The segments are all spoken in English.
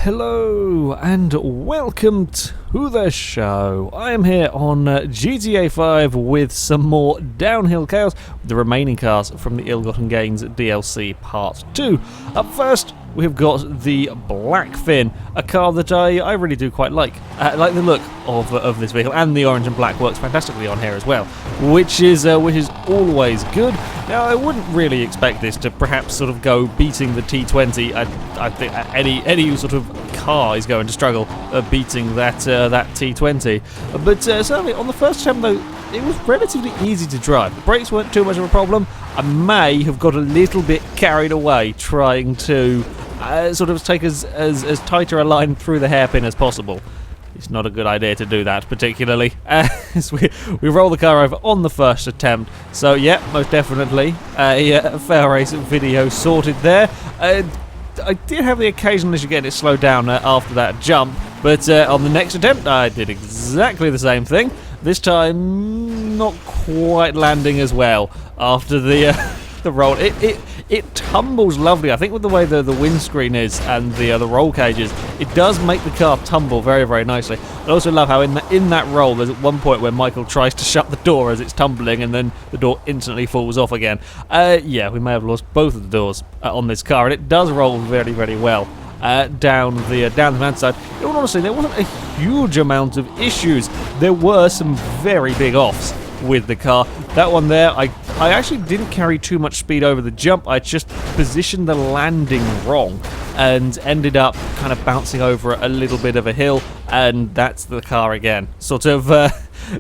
Hello and welcome to the show. I am here on GTA 5 with some more downhill chaos, the remaining cars from the Ill-Gotten Gains DLC Part 2. Up first, we've got the Blackfin, a car that I really do quite like. I like the look of this vehicle, and the orange and black works fantastically on here as well, which is always good. Now, I wouldn't really expect this to perhaps sort of go beating the T20. I think any sort of car is going to struggle beating that T20. But certainly on the first attempt, though, it was relatively easy to drive. The brakes weren't too much of a problem. I may have got a little bit carried away trying to sort of take as tighter a line through the hairpin as possible. It's not a good idea to do that, particularly as we roll the car over on the first attempt. So yeah, most definitely a FailRace video sorted there. I did have the occasional issue getting it slowed down after that jump, but on the next attempt I did exactly the same thing. This time not quite landing as well after the roll. It tumbles lovely. I think with the way the windscreen is and the roll cages, it does make the car tumble very, very nicely. I also love how in that roll, there's at one point where Michael tries to shut the door as it's tumbling, and then the door instantly falls off again. Yeah, we may have lost both of the doors on this car, and it does roll very, very well down the mountainside. In all honesty, there wasn't a huge amount of issues. There were some very big offs with the car. That one there, I actually didn't carry too much speed over the jump. I just positioned the landing wrong and ended up kind of bouncing over a little bit of a hill, and that's the car again. Sort of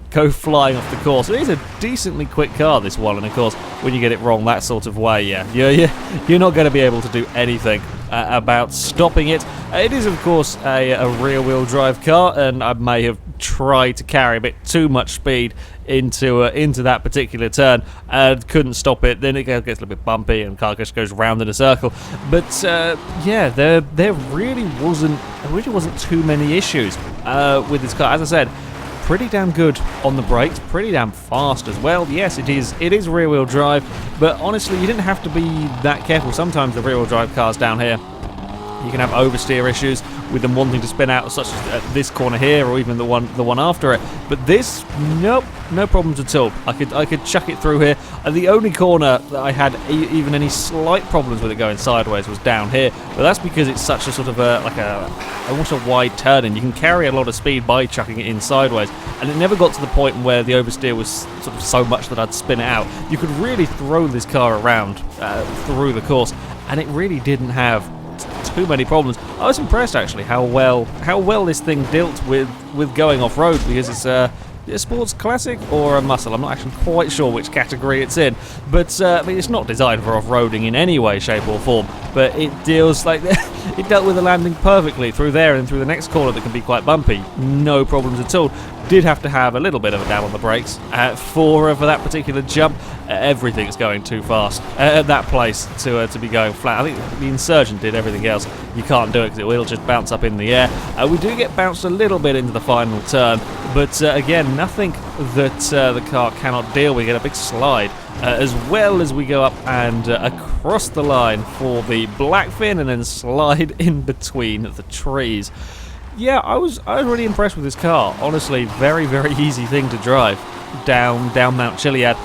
go flying off the course. It is a decently quick car, this one, and of course, when you get it wrong that sort of way, yeah, you're not going to be able to do anything about stopping it. It is, of course, a rear-wheel drive car, and I may have tried to carry a bit too much speed into that particular turn and couldn't stop it. Then it gets a little bit bumpy and the car just goes round in a circle. But yeah, there really wasn't too many issues with this car. As I said, pretty damn good on the brakes, pretty damn fast as well. Yes, it is rear-wheel drive, but honestly, you didn't have to be that careful. Sometimes the rear-wheel drive cars down here, you can have oversteer issues with them wanting to spin out, such as this corner here, or even the one after it. But this, nope, no problems at all. I could chuck it through here. And the only corner that I had even any slight problems with it going sideways was down here. But that's because it's such a sort of almost a wide turn, and you can carry a lot of speed by chucking it in sideways. And it never got to the point where the oversteer was sort of so much that I'd spin it out. You could really throw this car around through the course, and it really didn't have too many problems. I was impressed actually how well this thing dealt with going off road, because it's a sports classic or a muscle. I'm not actually quite sure which category it's in, but I mean, it's not designed for off-roading in any way, shape or form, but it deals like it dealt with the landing perfectly through there and through the next corner that can be quite bumpy. No problems at all. Did have to have a little bit of a dab on the brakes for that particular jump. Everything's going too fast at that place to be going flat. I think the Insurgent did everything else. You can't do it because it will just bounce up in the air. We do get bounced a little bit into the final turn, but again, nothing that the car cannot deal with. We get a big slide as well as we go up and across the line for the Blackfin, and then slide in between the trees. Yeah, I was really impressed with this car. Honestly, very, very easy thing to drive down Mt Chiliad.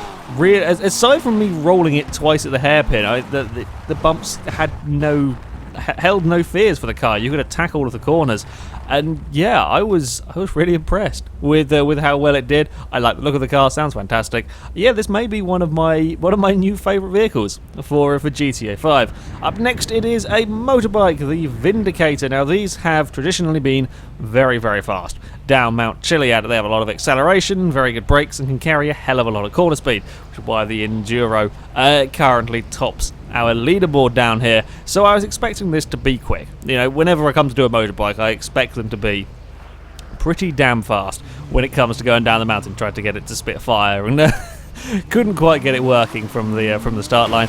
Aside from me rolling it twice at the hairpin, the bumps held no fears for the car. You could attack all of the corners, and yeah, I was really impressed with how well it did. I like the look of the car; sounds fantastic. Yeah, this may be one of my new favourite vehicles for GTA 5. Up next, it is a motorbike, the Vindicator. Now, these have traditionally been very, very fast. Down Mt Chiliad, they have a lot of acceleration, very good brakes, and can carry a hell of a lot of corner speed, which is why the Enduro currently tops our leaderboard down here. So I was expecting this to be quick. You know, whenever I come to do a motorbike, I expect them to be pretty damn fast when it comes to going down the mountain. Tried to get it to spit fire and couldn't quite get it working from the start line.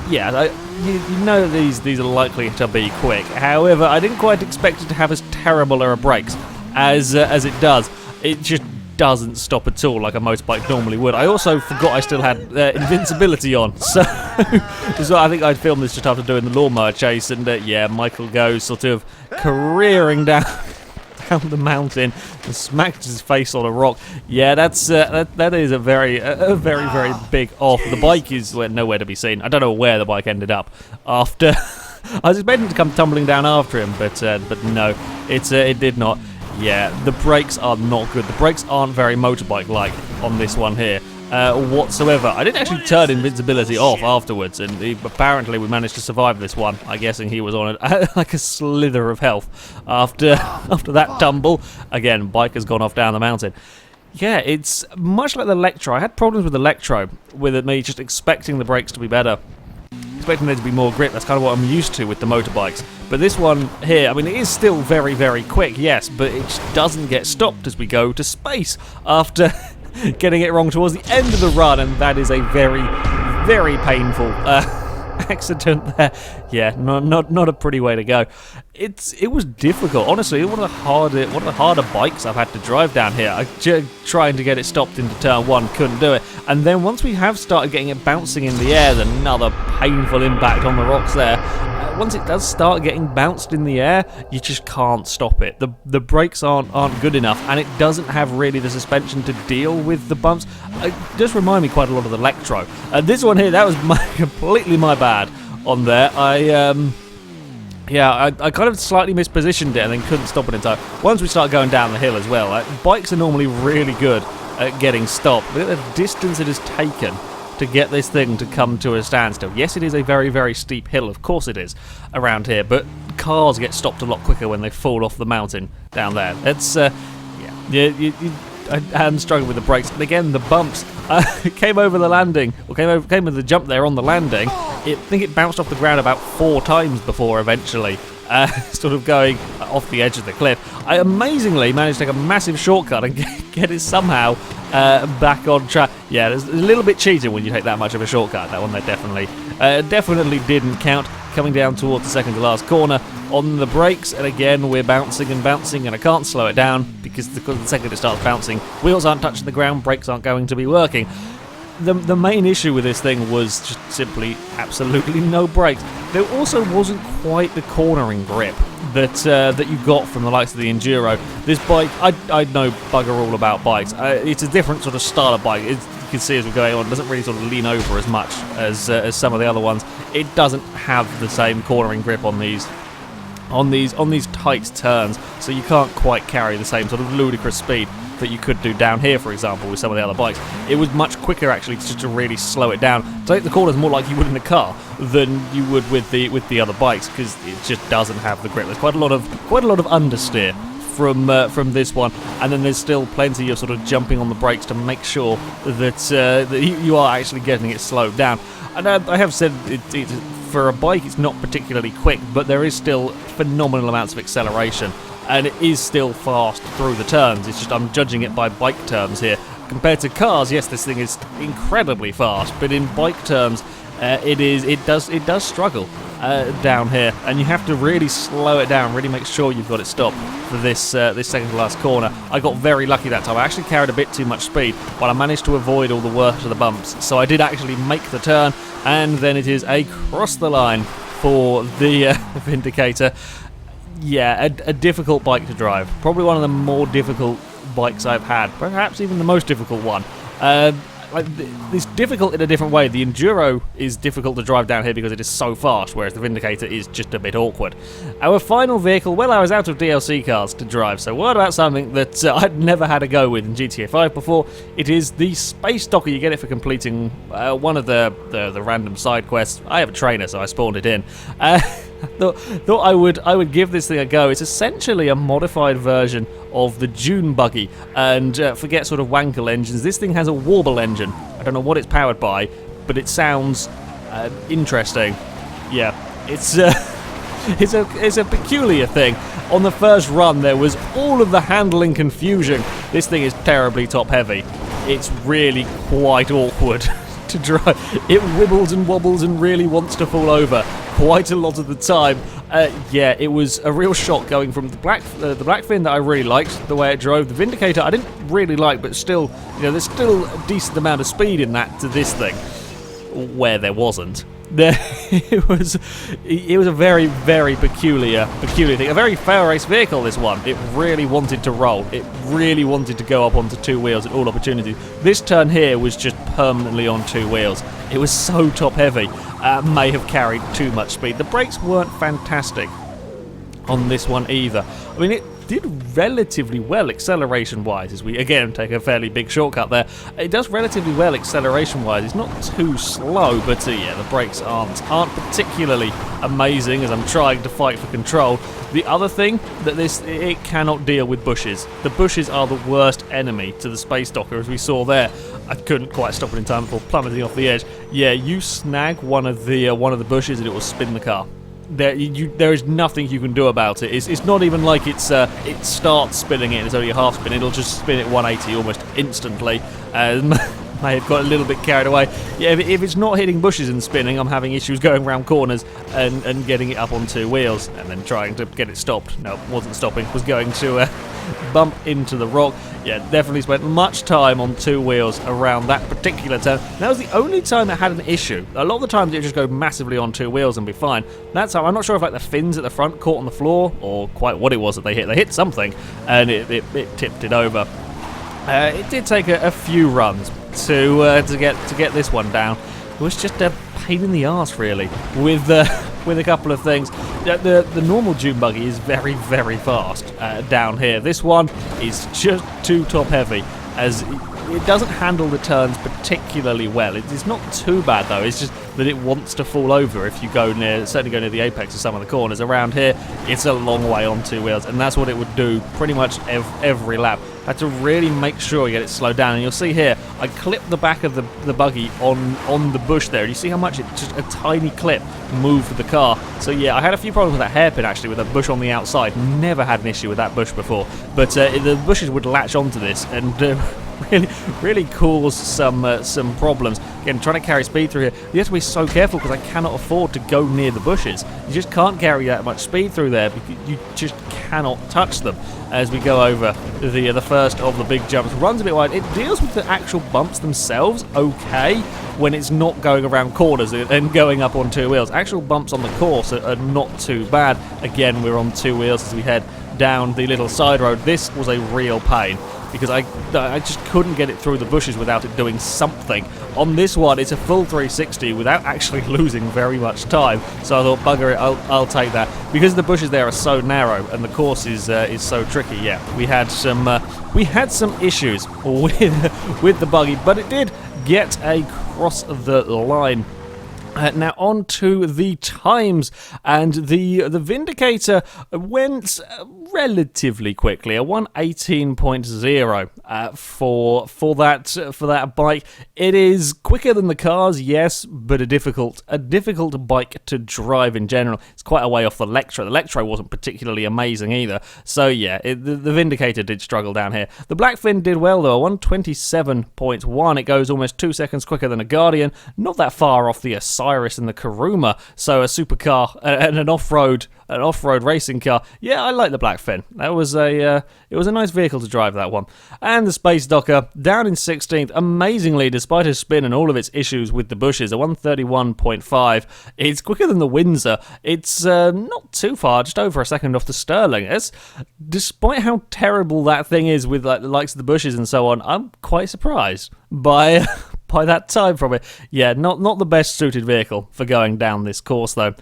Yeah, you know these are likely to be quick. However, I didn't quite expect it to have as terrible a brakes as it does. It just doesn't stop at all like a motorbike normally would. I also forgot I still had invincibility on, so I think I'd filmed this just after doing the lawnmower chase, and yeah, Michael goes sort of careering down the mountain and smacked his face on a rock. Yeah, that is a very big off. The bike is nowhere to be seen. I don't know where the bike ended up after. I was expecting to come tumbling down after him, but no, it did not. Yeah, the brakes are not good. The brakes aren't very motorbike-like on this one here whatsoever. I didn't actually turn invincibility off afterwards, and apparently we managed to survive this one. I'm guessing he was on like a slither of health after that tumble. Again, bike has gone off down the mountain. Yeah, it's much like the Electro. I had problems with the Electro, with me just expecting the brakes to be better, expecting there to be more grip. That's kind of what I'm used to with the motorbikes. But this one here, I mean, it is still very quick, yes, but it just doesn't get stopped as we go to space after getting it wrong towards the end of the run, and that is a very painful accident there. Yeah, not a pretty way to go. It was difficult, honestly. One of the harder bikes I've had to drive down here. Trying to get it stopped into turn one, couldn't do it. And then once we have started getting it bouncing in the air, there's another painful impact on the rocks there. Once it does start getting bounced in the air, you just can't stop it. The brakes aren't good enough, and it doesn't have really the suspension to deal with the bumps. It does remind me quite a lot of the Electro. This one here, that was completely my bad on there. I kind of slightly mispositioned it and then couldn't stop it in time. Once we start going down the hill as well, bikes are normally really good at getting stopped. Look at the distance it has taken to get this thing to come to a standstill. Yes, it is a very straight hill, of course it is, around here, but cars get stopped a lot quicker when they fall off the mountain down there. It's, I am struggling with the brakes. And again, the bumps came over the landing, or came over the jump there on the landing. I think it bounced off the ground about 4 times before eventually sort of going off the edge of the cliff. I amazingly managed to take a massive shortcut and get it somehow back on track. Yeah, it's a little bit cheating when you take that much of a shortcut. That one there definitely didn't count. Coming down towards the second to last corner on the brakes, and again we're bouncing, and I can't slow it down because the second it starts bouncing, wheels aren't touching the ground, brakes aren't going to be working. The main issue with this thing was just simply absolutely no brakes. There also wasn't quite the cornering grip that you got from the likes of the Enduro. This bike, I know bugger all about bikes. It's a different sort of style of bike. You can see as we're going on, it doesn't really sort of lean over as much as some of the other ones. It doesn't have the same cornering grip on these tight turns, so you can't quite carry the same sort of ludicrous speed that you could do down here, for example, with some of the other bikes. It was much quicker actually just to really slow it down, to take the corners more like you would in a car than you would with the other bikes, because it just doesn't have the grip. There's quite a lot of understeer from this one, and then there's still plenty of sort of jumping on the brakes to make sure that you are actually getting it slowed down. And I have said for a bike it's not particularly quick, but there is still phenomenal amounts of acceleration, and it is still fast through the turns. It's just I'm judging it by bike terms here. Compared to cars, yes, this thing is incredibly fast, but in bike terms, it does struggle down here, and you have to really slow it down, really make sure you've got it stopped for this second to last corner. I got very lucky that time. I actually carried a bit too much speed, but I managed to avoid all the worst of the bumps, so I did actually make the turn, and then it is across the line for the Vindicator. Yeah, a difficult bike to drive. Probably one of the more difficult bikes I've had. Perhaps even the most difficult one. It's difficult in a different way. The Enduro is difficult to drive down here because it is so fast, whereas the Vindicator is just a bit awkward. Our final vehicle, well, I was out of DLC cars to drive, so what about something that I'd never had a go with in GTA 5 before? It is the Space Docker. You get it for completing one of the random side quests. I have a trainer, so I spawned it in. Thought I would give this thing a go. It's essentially a modified version of the Dune buggy, and forget sort of wankel engines. This thing has a warble engine. I don't know what it's powered by, but it sounds interesting. Yeah, it's a peculiar thing. On the first run, there was all of the handling confusion. This thing is terribly top heavy. It's really quite awkward to drive. It wibbles and wobbles and really wants to fall over quite a lot of the time. Yeah, it was a real shock going from the Blackfin that I really liked, the way it drove. The Vindicator I didn't really like, but still, there's still a decent amount of speed in that to this thing, where there wasn't. It was a very, very peculiar thing. A very FailRace vehicle, this one. It really wanted to roll. It really wanted to go up onto two wheels at all opportunities. This turn here was just permanently on two wheels. It was so top heavy. May have carried too much speed. The brakes weren't fantastic on this one either. I mean, it did relatively well acceleration-wise, as we again take a fairly big shortcut there. It does relatively well acceleration-wise. It's not too slow, but yeah, the brakes aren't particularly amazing as I'm trying to fight for control. The other thing that it cannot deal with bushes. The bushes are the worst enemy to the Space Docker, as we saw there. I couldn't quite stop it in time before plummeting off the edge. Yeah, you snag one of the bushes and it will spin the car. There is nothing you can do about it. It's not even like it starts spinning it and it's only a half spin. It'll just spin it 180 almost instantly. May have got a little bit carried away. Yeah, if it's not hitting bushes and spinning, I'm having issues going around corners and getting it up on two wheels and then trying to get it stopped. No, it wasn't stopping. It was going to bump into the rock. Yeah, definitely spent much time on two wheels around that particular turn. That was the only time it had an issue. A lot of the times it would just go massively on two wheels and be fine. That time, I'm not sure if the fins at the front caught on the floor or quite what it was that they hit. They hit something and it tipped it over. It did take a few runs to get this one down. It was just a pain in the arse, really, with a couple of things. The normal dune buggy is very, very fast down here. This one is just too top heavy, as it doesn't handle the turns particularly well. It's not too bad though. It's just that it wants to fall over if you certainly go near the apex of some of the corners. Around here, it's a long way on two wheels, and that's what it would do pretty much every lap. I had to really make sure you get it slowed down, and you'll see here, I clipped the back of the buggy on the bush there, and you see how much just a tiny clip moved the car. So yeah, I had a few problems with that hairpin actually, with a bush on the outside. Never had an issue with that bush before, but the bushes would latch onto this and really cause some problems. Again, trying to carry speed through here, you have to be so careful because I cannot afford to go near the bushes. You just can't carry that much speed through there because you just cannot touch them. As we go over the first of the big jumps, runs a bit wide. It deals with the actual bumps themselves okay when it's not going around corners and going up on two wheels. Actual bumps on the course are not too bad. Again, we're on two wheels as we head down the little side road. This was a real pain because I just couldn't get it through the bushes without it doing something. On this one, it's a full 360 without actually losing very much time. So I thought, bugger it, I'll take that. Because the bushes there are so narrow and the course is so tricky. Yeah, we had some issues with the buggy, but it did get across the line. Now on to the times, and the Vindicator went relatively quickly, a 1:18.0 for that bike. It is quicker than the cars, yes, but a difficult bike to drive in general. It's quite a way off the Electro. The Electro wasn't particularly amazing either, so yeah, the Vindicator did struggle down here. The Blackfin did well though, 1:27.1. It goes almost 2 seconds quicker than a Guardian, not that far off the Osiris and the Kuruma, so a supercar and an off-road racing car. Yeah, I like the Blackfin. It was a nice vehicle to drive, that one. And the Space Docker down in 16th, amazingly, despite his spin and all of its issues with the bushes, a 1:31.5. It's quicker than the Windsor. It's not too far, just over a second off the Sterling. Despite how terrible that thing is with the likes of the bushes and so on, I'm quite surprised by that time from it. Yeah, not the best suited vehicle for going down this course though.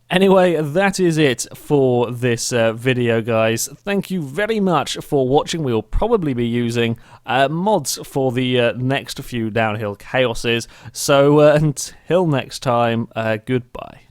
Anyway, that is it for this video, guys. Thank you very much for watching. We will probably be using mods for the next few downhill chaoses. So until next time, goodbye.